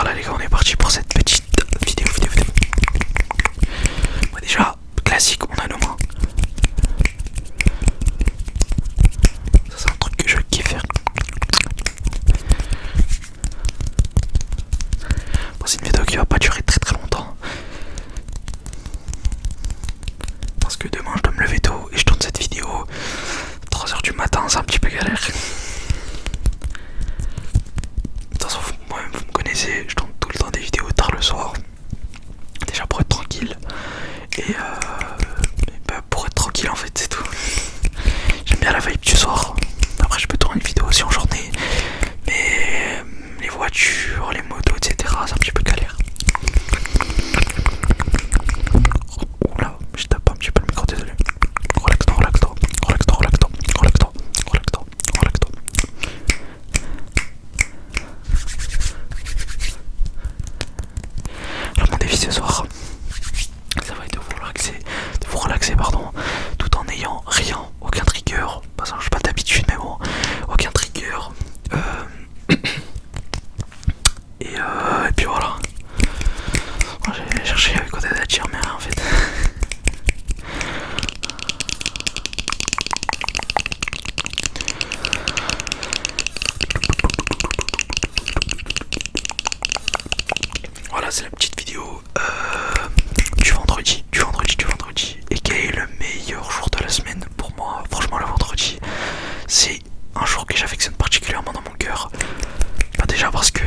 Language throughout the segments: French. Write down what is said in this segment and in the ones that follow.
Voilà les gars, on est parti pour cette petite vidéo. Bon, déjà, classique, on a nos mains. Ça c'est un truc que je kiffe faire. Bon, c'est une vidéo qui va pas durer très longtemps. Parce que demain je dois me lever tôt et je tourne cette vidéo 3h du matin, c'est un petit peu galère. De toute façon, moi-même vous me connaissez, je tourne tout le temps des vidéos tard le soir. Déjà pour être tranquille. Et bah pour être tranquille en fait, c'est tout. J'aime bien la vibe du soir. Après je peux tourner une vidéo aussi en journée. Mais les voitures, les motos, etc. c'est un petit peu galère. Oula, je tape un petit peu le micro, désolé. Relax-toi. Alors mon défi ce soir, ça va être de vous relaxer pardon, tout en n'ayant rien, aucun trigger. Parce que je n'ai pas d'habitude mais bon, aucun trigger. Et puis voilà. J'ai cherché avec quoi à dire mais en fait. Voilà, c'est la petite vidéo du vendredi. Et quel est le meilleur jour de la semaine pour moi? Franchement, le vendredi, c'est un jour que j'affectionne particulièrement dans mon cœur. Bah, déjà parce que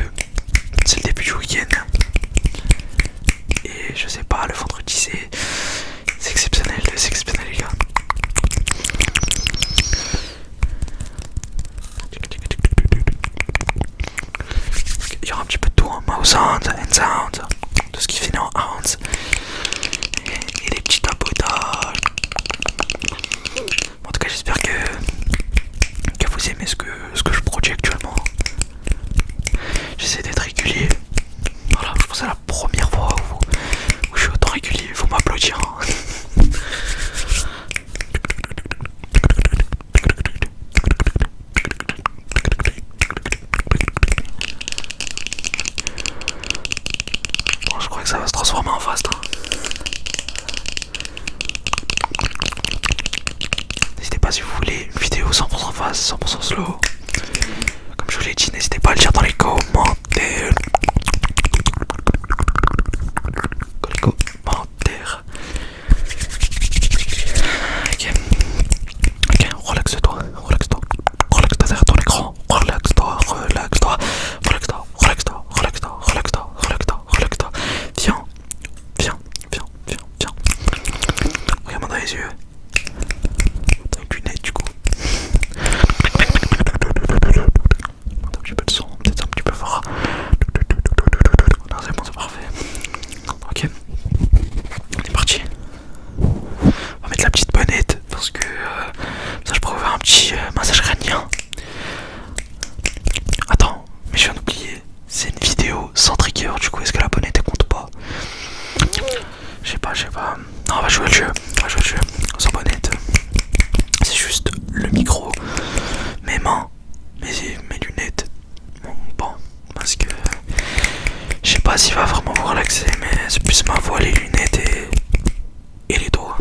c'est le début du week-end. Et je sais pas, le vendredi c'est exceptionnel, les gars. Il y aura un petit peu de tout, hein. Mouse sound, hand sound, tout ce qui finit en hands. Et des petits tapotages. En tout cas, j'espère que vous aimez ce que je produis actuellement. J'essaie d'être régulier. Voilà, je pense que c'est la première fois où je suis autant régulier. Faut m'applaudir. Hein. Bon, je crois que ça va se transformer en fast. Hein. N'hésitez pas si vous voulez une vidéo 100% fast, 100% slow. Comme je vous l'ai dit, n'hésitez pas à le dire dans les commentaires. Ok, relaxe-toi derrière ton écran. Relaxe-toi. Viens. Regarde-moi dans les yeux. T'as une lunette du coup. Un petit peu de son, peut-être un petit peu fort. Non, c'est bon, c'est parfait. Ok, on est parti. On va mettre la petite bonnette parce que ça je pourrais faire un petit massage crânien. Attends, mais je viens d'oublier, c'est une vidéo sans trigger, du coup est-ce que la bonnette elle compte pas? Je sais pas. Non, on va jouer le jeu, sans bonnette. C'est juste le micro, mes mains, mes lunettes. Bon, parce que je sais pas s'il va vraiment vous relaxer, mais c'est plus ma voix, les lunettes et les doigts.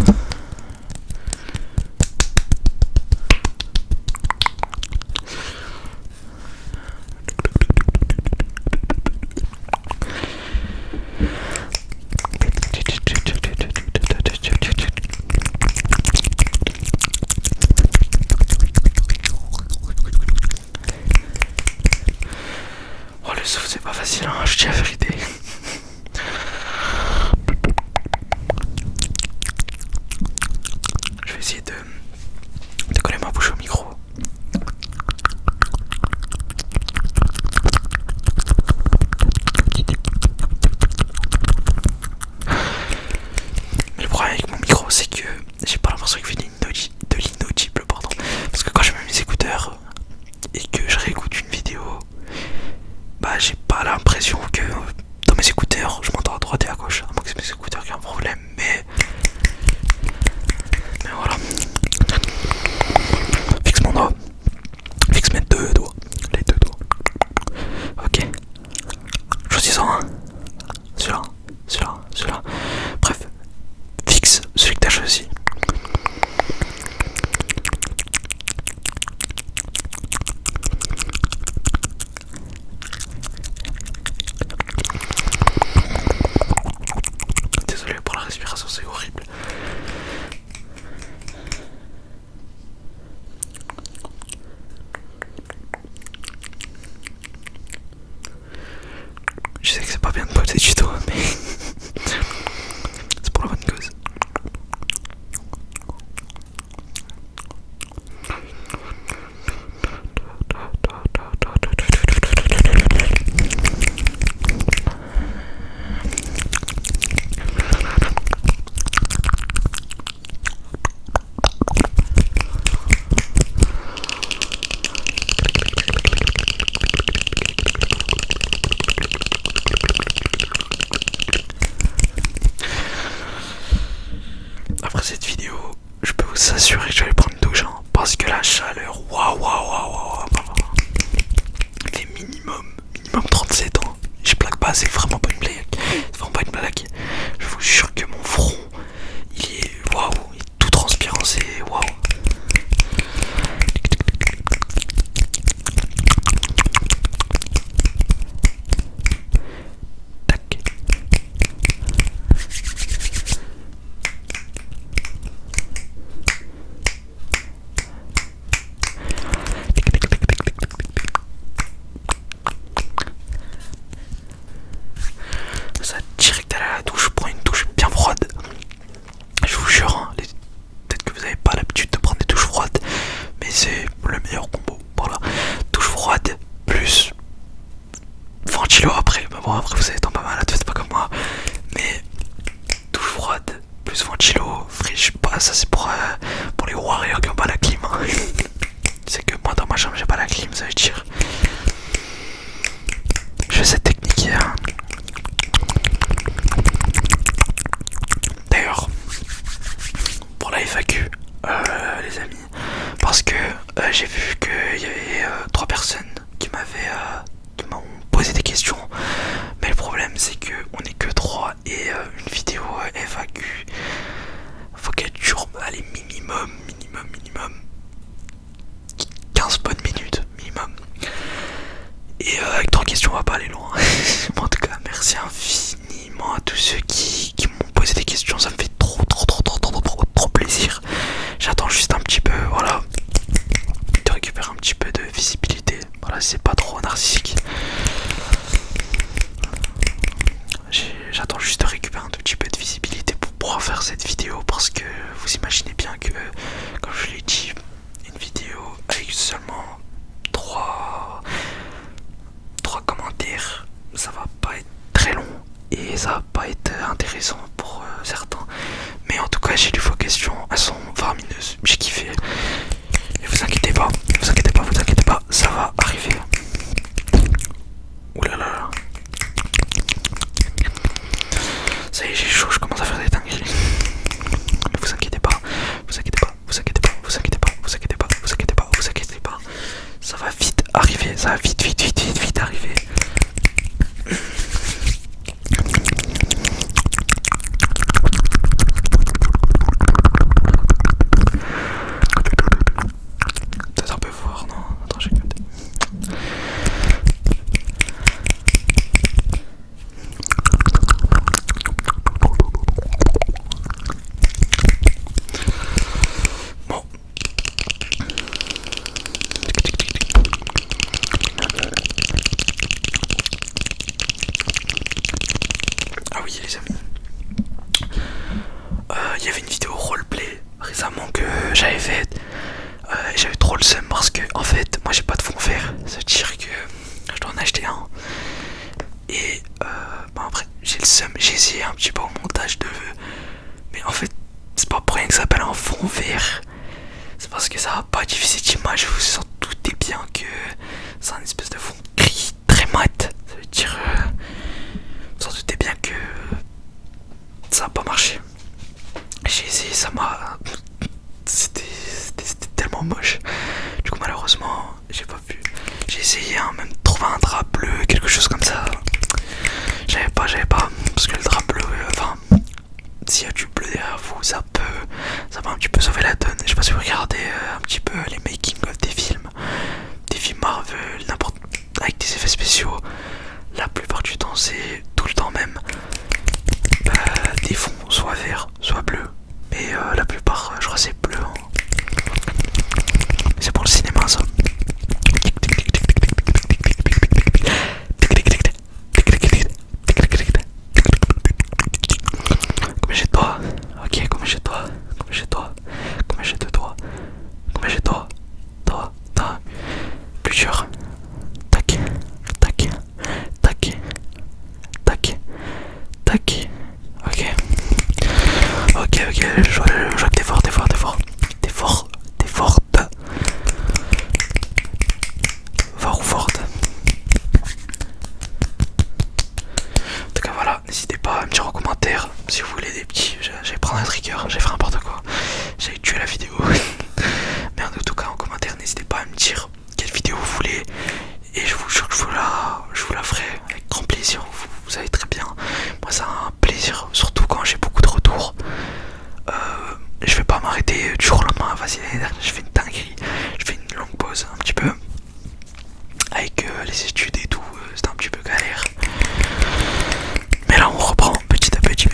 Oh, le souffle c'est pas facile, hein, je dis la vérité. Je vais essayer de coller ma bouche au micro. Mais le problème avec mon micro, c'est que j'ai pas l'impression qu'il fait de l'inaudible, pardon. Parce que quand je mets mes écouteurs et que je réécoute une vidéo, bah j'ai pas l'impression que dans mes écouteurs je m'entends à droite et à gauche. À moins que c'est mes écouteurs qui ont un problème, mais voilà. Fixe mon doigt. Fixe mes deux doigts. Les deux doigts. Ok. Choisis ça, hein. Celui-là. Bref, fixe celui que t'as choisi. Désolé pour la respiration, c'est horrible. Je sais que c'est pas bien de poser du tout, mais c'est pour la bonne cause. Après cette vidéo, je peux vous assurer que je vais aller prendre une douche, hein, parce que la chaleur, waouh, il fait minimum 37 ans. Je blague pas, c'est vraiment pas une blague. C'est vraiment pas une blague. Je vous jure que mon front, il est waouh, il est tout transpirant, c'est waouh. Tac. Ça direct à la douche, je prends une douche bien froide. Je vous jure, hein, peut-être que vous n'avez pas l'habitude de prendre des douches froides, mais c'est le meilleur combo. Voilà, douche froide plus ventilo après. Bah bon, après vous allez être pas malade, faites pas comme moi. Mais douche froide plus ventilo, friche pas, ça c'est pour les warriors qui ont pas la clim. Hein. C'est que moi dans ma chambre j'ai pas la clim, ça veut dire. Je fais cette technique hier. D'ailleurs, pour la FAQ, les amis, parce que j'ai vu qu'il y avait 3 personnes qui m'ont posé des questions, mais le problème c'est que on est que 3 et une vidéo FAQ, faut qu'elle dure allez, minimum 15 bonnes minutes minimum. Et avec 3 questions on va pas aller loin. En tout cas, merci infiniment à tous ceux qui m'ont posé des questions, ça me fait trop plaisir. J'attends juste un petit peu, voilà, de récupérer un petit peu de visibilité. Voilà, c'est pas trop narcissique. J'attends juste de récupérer un tout petit peu de visibilité pour pouvoir faire cette vidéo, parce que vous imaginez bien que, comme je l'ai dit, une vidéo avec seulement 3 commentaires, ça va pas être très long et ça va pas être intéressant pour certains. Mais en tout cas, j'ai lu vos questions, elles sont faramineuses, j'ai kiffé. Et vous inquiétez pas, ça va arriver. Oulala. Ça y est, j'ai chaud, je commence à faire des dingueries. Mais vous inquiétez pas. Ça va vite arriver, ça va vite arriver. Peut-être un peu fort, non? Attends, j'écoute. Bon. Ah oui les amis, il y avait une vidéo roleplay récemment que j'avais faite. J'avais trop le seum parce que en fait moi j'ai pas de fond vert, ça veut dire que je dois en acheter un. Et bon après j'ai le seum, j'ai essayé un petit peu au montage de... Mais en fait c'est pas pour rien que ça s'appelle un fond vert, c'est parce que ça va pas diffuser d'image. Vous en doutez bien que c'est un espèce de fond gris très mat, ça veut dire vous en doutez bien que ça a pas marché. J'ai essayé, ça m'a... C'était tellement moche. Du coup malheureusement j'ai pas pu. J'ai essayé même de trouver un drap bleu, quelque chose comme ça. maintenant c'est tout le temps même des fonds soit verts, soit bleus. Mais la plupart, je crois c'est bleu. Hein. C'est pour le cinéma ça. Combien j'ai de doigts? Ok, combien j'ai de doigts? Combien j'ai de doigts? Combien j'ai de doigts? Combien j'ai de doigts? Doigts. Plus dur. Tac, tac, tac, tac, tac. Ok. Ok, je vois que t'es fort. T'es forte. Fort ou forte. En tout cas voilà, n'hésitez pas à me dire en commentaire si vous voulez des petits. J'allais prendre un trigger, j'ai fait n'importe quoi. J'allais tuer la vidéo. Mais en tout cas en commentaire, n'hésitez pas à me dire quelle vidéo vous voulez. Et je vous jure que je vous la ferai avec grand plaisir. Vous savez très bien. Moi c'est un plaisir, surtout quand j'ai beaucoup de retours. Je vais pas m'arrêter du jour au lendemain. Vas-y, je fais une dinguerie. Je fais une longue pause un petit peu. Avec les études et tout, c'était un petit peu galère. Mais là on reprend petit à petit.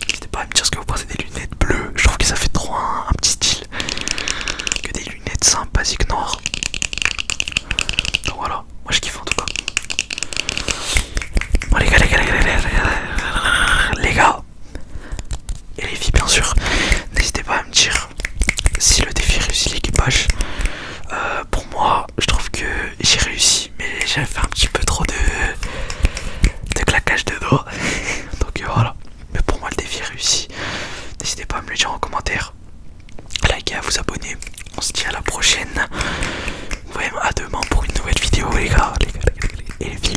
N'hésitez pas à me dire ce que vous pensez des lunettes bleues. Je trouve que ça fait trop un petit style que des lunettes simples, basiques noires. Donc voilà, moi je kiffe en tout cas. Bon les gars et les filles bien sûr, n'hésitez pas à me dire si le défi réussit l'équipage. Pour moi, je trouve que j'ai réussi, mais j'ai fait un petit peu trop de claquage de doigts. Donc voilà, mais pour moi le défi est réussi. N'hésitez pas à me le dire en commentaire, likez, à vous abonner. On se dit à la prochaine. Vous voyez, à demain pour une nouvelle vidéo les gars. Et les filles.